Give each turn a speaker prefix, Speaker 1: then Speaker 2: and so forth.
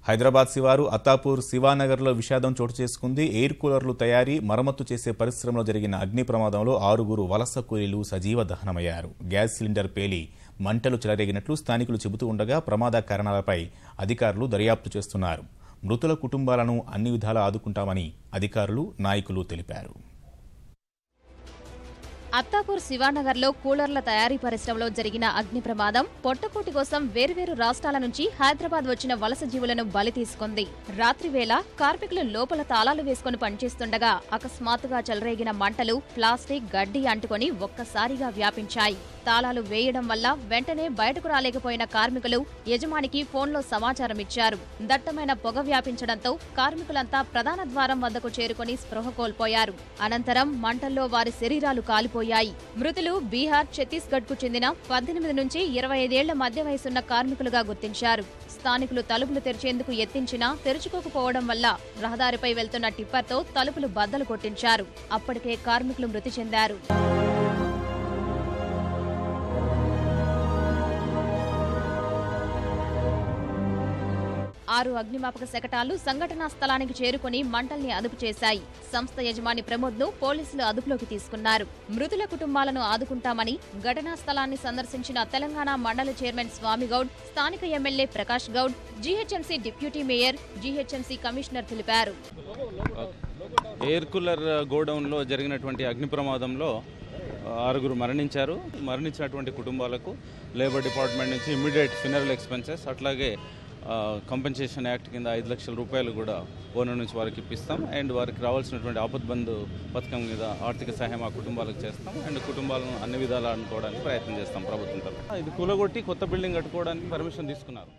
Speaker 1: హైదరాబాద్ శివారు అత్తాపూర్ శివానగర్లో విషాదం చోటు చేసుకుంది. ఎయిర్ కూలర్లు తయారీ, మరమ్మతు చేసే పరిశ్రమలో జరిగిన అగ్ని ప్రమాదంలో 6 వలస కూలీలు సజీవ దహనమయ్యారు. గ్యాస్ సిలిండర్ పేలి మంటలు చెలరేగినట్లు స్థానికులు చెబుతూ ఉండగా ప్రమాద కారణాలపై అధికారులు దర్యాప్తు చేస్తున్నారు. మృతుల కుటుంబాలను అన్ని విధాలా ఆదుకుంటామని అధికారులు, నాయకులు తెలిపారు.
Speaker 2: అత్తాపూర్ శివానగర్లో కూలర్ల తయారీ పరిశ్రమలో జరిగిన అగ్ని ప్రమాదం పొట్టకూటి కోసం వేర్వేరు రాష్ట్రాల నుంచి హైదరాబాద్ వచ్చిన వలస జీవులను బలి తీసుకుంది. రాత్రివేళ కార్మికులు లోపల తాళాలు వేసుకుని పనిచేస్తుండగా అకస్మాత్తుగా చెలరేగిన మంటలు ప్లాస్టిక్, గడ్డి అంటుకొని ఒక్కసారిగా వ్యాపించాయి. తాళాలు వేయడం వల్ల వెంటనే బయటకు రాలేకపోయిన కార్మికులు యజమానికి ఫోన్లో సమాచారం ఇచ్చారు. దట్టమైన పొగ వ్యాపించడంతో కార్మికులంతా ప్రధాన ద్వారం వద్దకు చేరుకుని స్పృహ కోల్పోయారు. అనంతరం మంటల్లో వారి శరీరాలు కాలిపోయాయి. మృతులు బీహార్, ఛత్తీస్గఢ్ కు చెందిన 18 నుంచి 25 ఏళ్ల మధ్య వయసున్న కార్మికులుగా గుర్తించారు. స్థానికులు తలుపులు తెరిచేందుకు యత్నించినా తెరుచుకోకపోవడం వల్ల రహదారిపై వెళ్తున్న టిప్పర్తో తలుపులు బద్దలు కొట్టించారు. అప్పటికే కార్మికులు మృతి చెందారు. 6 అగ్నిమాపక శకటాలు సంఘటనా స్థలానికి చేరుకుని మంటల్ని అదుపు చేశాయి. సంస్థ యజమాని ప్రమోద్ ను పోలీసులు అదుపులోకి తీసుకున్నారు. మృతుల కుటుంబాలను ఆదుకుంటామని ఘటనా స్థలాన్ని సందర్శించిన తెలంగాణ మండలి చైర్మన్ స్వామిగౌడ్, స్థానిక MLA Prakash Goud, GHMC deputy mayor, GHMC commissioner తెలిపారు.
Speaker 3: ఎయిర్ కూలర్ గోడౌన్ లో జరిగినటువంటి అగ్ని ప్రమాదంలో 6 మరణించారు. మరణించినటువంటి కుటుంబాలకు లేబర్ డిపార్ట్మెంట్ నుంచి ఇమ్మీడియట్ ఫ్యూనరల్ ఎక్స్పెన్సెస్, అట్లాగే కంపెన్సేషన్ యాక్ట్ కింద 5 లక్షల రూపాయలు కూడా ఓనర్ నుంచి వారికి ఇప్పిస్తాం. అండ్ వారికి రావాల్సినటువంటి ఆపద్బంధు పథకం మీద ఆర్థిక సహాయం ఆ కుటుంబాలకు చేస్తాం. అండ్ కుటుంబాలను అన్ని విధాలు అనుకోవడానికి ప్రయత్నం చేస్తాం ప్రభుత్వం తరఫున. ఇది కూలగొట్టి కొత్త బిల్డింగ్ కట్టుకోవడానికి పర్మిషన్ తీసుకున్నారు.